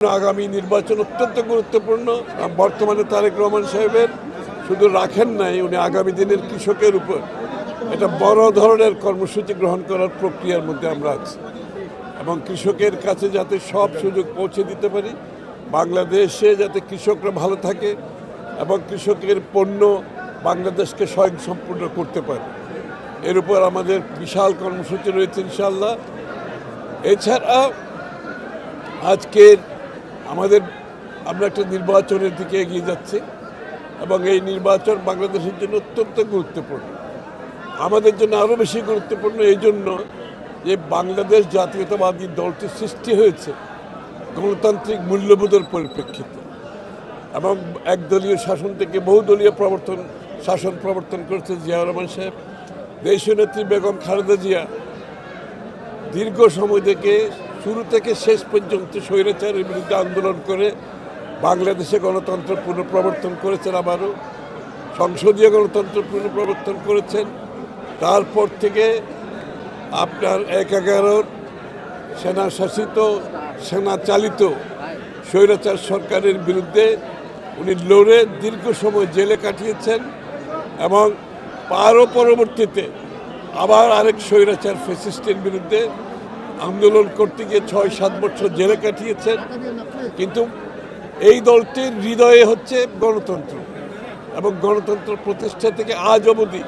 আগামী নির্বাচন অত্যন্ত গুরুত্বপূর্ণ। বর্তমানে তারেক রহমান সাহেবের শুধু রাখেন নাই, উনি আগামী দিনের কৃষকের উপর একটা বড় ধরনের কর্মসূচি গ্রহণ করার প্রক্রিয়ার মধ্যে আমরা আছি এবং কৃষকের কাছে যাতে সব সুযোগ পৌঁছে দিতে পারি, বাংলাদেশে যাতে কৃষকরা ভালো থাকে এবং কৃষকের পণ্য বাংলাদেশকে স্বয়ংসম্পূর্ণ করতে পারে, এর উপর আমাদের বিশাল কর্মসূচি রয়েছে ইনশাআল্লাহ। এছাড়া আজকের আমরা একটা নির্বাচনের দিকে এগিয়ে যাচ্ছি এবং এই নির্বাচন বাংলাদেশের জন্য অত্যন্ত গুরুত্বপূর্ণ। আমাদের জন্য আরও বেশি গুরুত্বপূর্ণ এই জন্য যে বাংলাদেশ জাতীয়তাবাদী দলটি সৃষ্টি হয়েছে গণতান্ত্রিক মূল্যবোধের পরিপ্রেক্ষিতে এবং একদলীয় শাসন থেকে বহুদলীয় শাসন প্রবর্তন করেছে জিয়াউর রহমান সাহেব। দেশনেত্রী বেগম খালেদা জিয়া দীর্ঘ সময় থেকে শুরু থেকে শেষ পর্যন্ত স্বৈরাচারের বিরুদ্ধে আন্দোলন করে বাংলাদেশে গণতন্ত্র পুনঃপ্রবর্তন করেছেন, আবারও সংসদীয় গণতন্ত্র পুনঃপ্রবর্তন করেছেন। তারপর থেকে আপনার ১/১১ সেনাশাসিত সেনাচালিত স্বৈরাচার সরকারের বিরুদ্ধে উনি লড়ে দীর্ঘ সময় জেলে কাটিয়েছেন এবং আরও পরবর্তীতে আবার আরেক স্বৈরাচার ফ্যাসিস্টের বিরুদ্ধে আন্দোলন করতে গিয়ে ৬-৭ বছর জেলে কাটিয়েছেন। কিন্তু এই দলটির হৃদয়ে হচ্ছে গণতন্ত্র এবং গণতন্ত্র প্রতিষ্ঠা থেকে আজ অবধি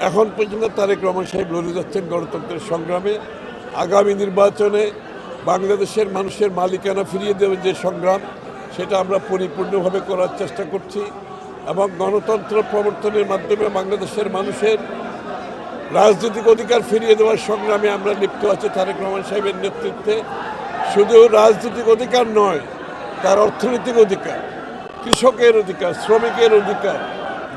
এখন পর্যন্ত তারেক রহমান সাহেব লড়ে যাচ্ছেন গণতন্ত্রের সংগ্রামে। আগামী নির্বাচনে বাংলাদেশের মানুষের মালিকানা ফিরিয়ে দেওয়ার যে সংগ্রাম, সেটা আমরা পরিপূর্ণভাবে করার চেষ্টা করছি এবং গণতন্ত্র প্রবর্তনের মাধ্যমে বাংলাদেশের মানুষের রাজনৈতিক অধিকার ফিরিয়ে দেওয়ার সংগ্রামে আমরা লিপ্ত আছি তারেক রহমান সাহেবের নেতৃত্বে। শুধু রাজনৈতিক অধিকার নয়, তার অর্থনৈতিক অধিকার, কৃষকের অধিকার, শ্রমিকের অধিকার,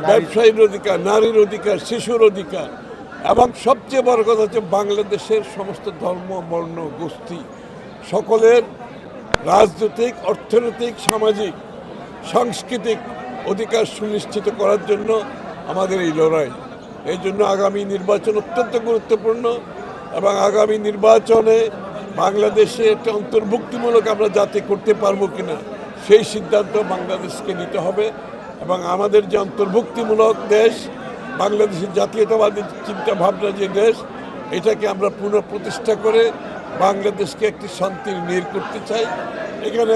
ব্যবসায়ীর অধিকার, নারীর অধিকার, শিশুর অধিকার এবং সবচেয়ে বড় কথা হচ্ছে বাংলাদেশের সমস্ত ধর্ম, বর্ণ, গোষ্ঠী সকলের রাজনৈতিক, অর্থনৈতিক, সামাজিক, সাংস্কৃতিক অধিকার সুনিশ্চিত করার জন্য আমাদের এই লড়াই। এই জন্য আগামী নির্বাচন অত্যন্ত গুরুত্বপূর্ণ এবং আগামী নির্বাচনে বাংলাদেশে একটা অন্তর্ভুক্তিমূলক আমরা জাতি করতে পারবো কিনা সেই সিদ্ধান্ত বাংলাদেশকে নিতে হবে এবং আমাদের যে অন্তর্ভুক্তিমূলক দেশ, বাংলাদেশের জাতীয়তাবাদী চিন্তাভাবনা যে দেশ, এটাকে আমরা পুনঃপ্রতিষ্ঠা করে বাংলাদেশকে একটি শান্তির নীড় করতে চাই। এখানে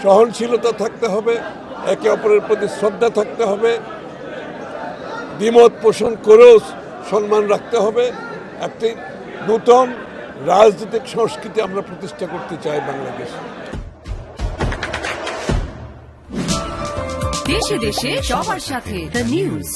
সহনশীলতা থাকতে হবে, একে অপরের প্রতি শ্রদ্ধা থাকতে হবে, দ্বিমত পোষণ করেও সম্মান রাখতে হবে। একটি নূতন রাজনৈতিক সংস্কৃতি আমরা প্রতিষ্ঠা করতে চাই বাংলাদেশে। দেশে দেশে সবার সাথে দ্য নিউজ।